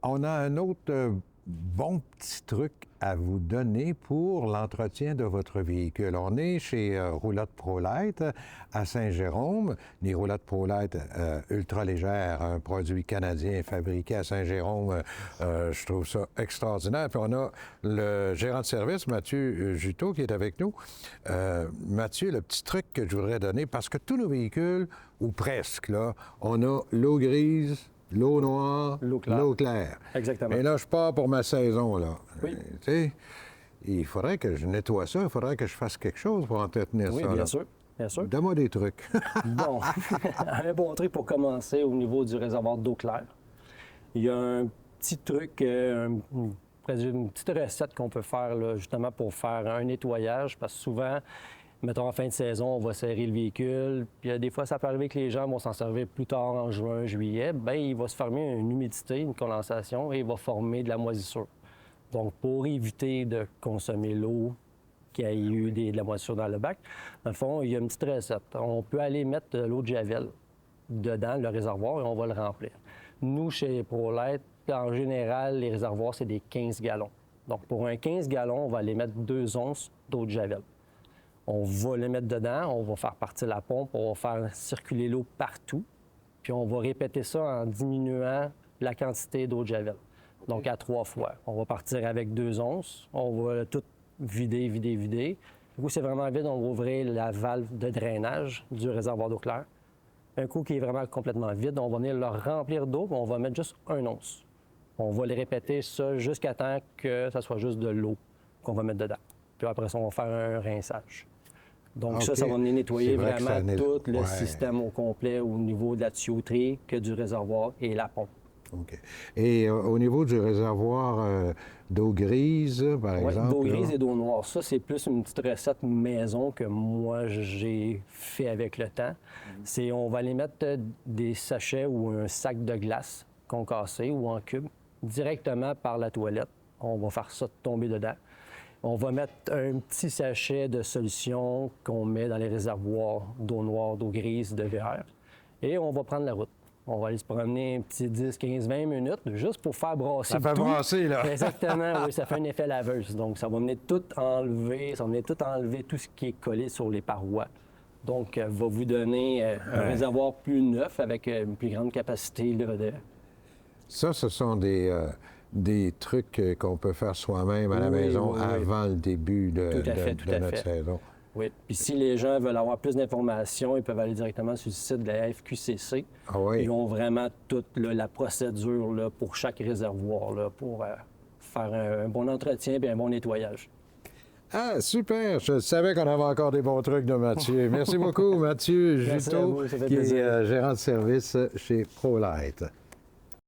On a un autre bon petit truc à vous donner pour l'entretien de votre véhicule. On est chez Roulotte ProLite à Saint-Jérôme. Les roulottes ProLite ultra légères, un produit canadien fabriqué à Saint-Jérôme. Je trouve ça extraordinaire. Puis on a le gérant de service, Mathieu Juteau, qui est avec nous. Mathieu, le petit truc que je voudrais donner, parce que tous nos véhicules, ou presque, là, on a l'eau grise, l'eau noire, l'eau claire. Exactement. Et là, je pars pour ma saison, là. Oui. Tu sais, il faudrait que je nettoie ça, il faudrait que je fasse quelque chose pour entretenir ça. Oui, bien sûr. Bien sûr. Donne-moi des trucs. Bon, un bon truc pour commencer au niveau du réservoir d'eau claire. Il y a un petit truc, une petite recette qu'on peut faire là, justement pour faire un nettoyage, parce que souvent, mettons en fin de saison, on va serrer le véhicule, puis des fois, ça peut arriver que les gens vont s'en servir plus tard en juin, juillet. Bien, il va se former une humidité, une condensation, et il va former de la moisissure. Donc, pour éviter de consommer l'eau, qu'il y ait eu de la moisissure dans le bac, dans le fond, il y a une petite recette. On peut aller mettre de l'eau de javel dedans, le réservoir, et on va le remplir. Nous, chez ProLite, en général, les réservoirs, c'est des 15 gallons. Donc, pour un 15 gallons, on va aller mettre 2 onces d'eau de javel. On va le mettre dedans, on va faire partir la pompe, on va faire circuler l'eau partout, puis on va répéter ça en diminuant la quantité d'eau de javel. Donc, à 3 fois. On va partir avec 2 onces, on va tout vider. Du coup, c'est vraiment vide, on va ouvrir la valve de drainage du réservoir d'eau claire. Un coup qui est vraiment complètement vide, on va venir le remplir d'eau, puis on va mettre juste 1 once. On va le répéter ça jusqu'à temps que ça soit juste de l'eau qu'on va mettre dedans. Puis après ça, on va faire un rinçage. Donc ça va venir nettoyer vraiment tout le système au complet au niveau de la tuyauterie, que du réservoir et la pompe. OK. Et au niveau du réservoir d'eau grise, par exemple? D'eau grise et d'eau noire. Ça, c'est plus une petite recette maison que moi, j'ai fait avec le temps. C'est on va aller mettre des sachets ou un sac de glace concassé ou en cube directement par la toilette. On va faire ça tomber dedans. On va mettre un petit sachet de solution qu'on met dans les réservoirs d'eau noire, d'eau grise, de verre. Et on va prendre la route. On va aller se promener un petit 10, 15, 20 minutes juste pour faire brasser ça fait tout. brasser, là. Exactement, oui, ça fait un effet laveuse. Donc, ça va venir tout enlever, tout ce qui est collé sur les parois. Donc, va vous donner un réservoir plus neuf avec une plus grande capacité là, de... Ça, ce sont des trucs qu'on peut faire soi-même à la maison avant le début de notre saison. Oui. Puis si les gens veulent avoir plus d'informations, ils peuvent aller directement sur le site de la FQCC. Ah oui. Ils ont vraiment toute la procédure là, pour chaque réservoir là, pour faire un bon entretien et un bon nettoyage. Ah, super! Je savais qu'on avait encore des bons trucs de Mathieu. Merci beaucoup, Mathieu Juteau, qui est gérant de service chez ProLite.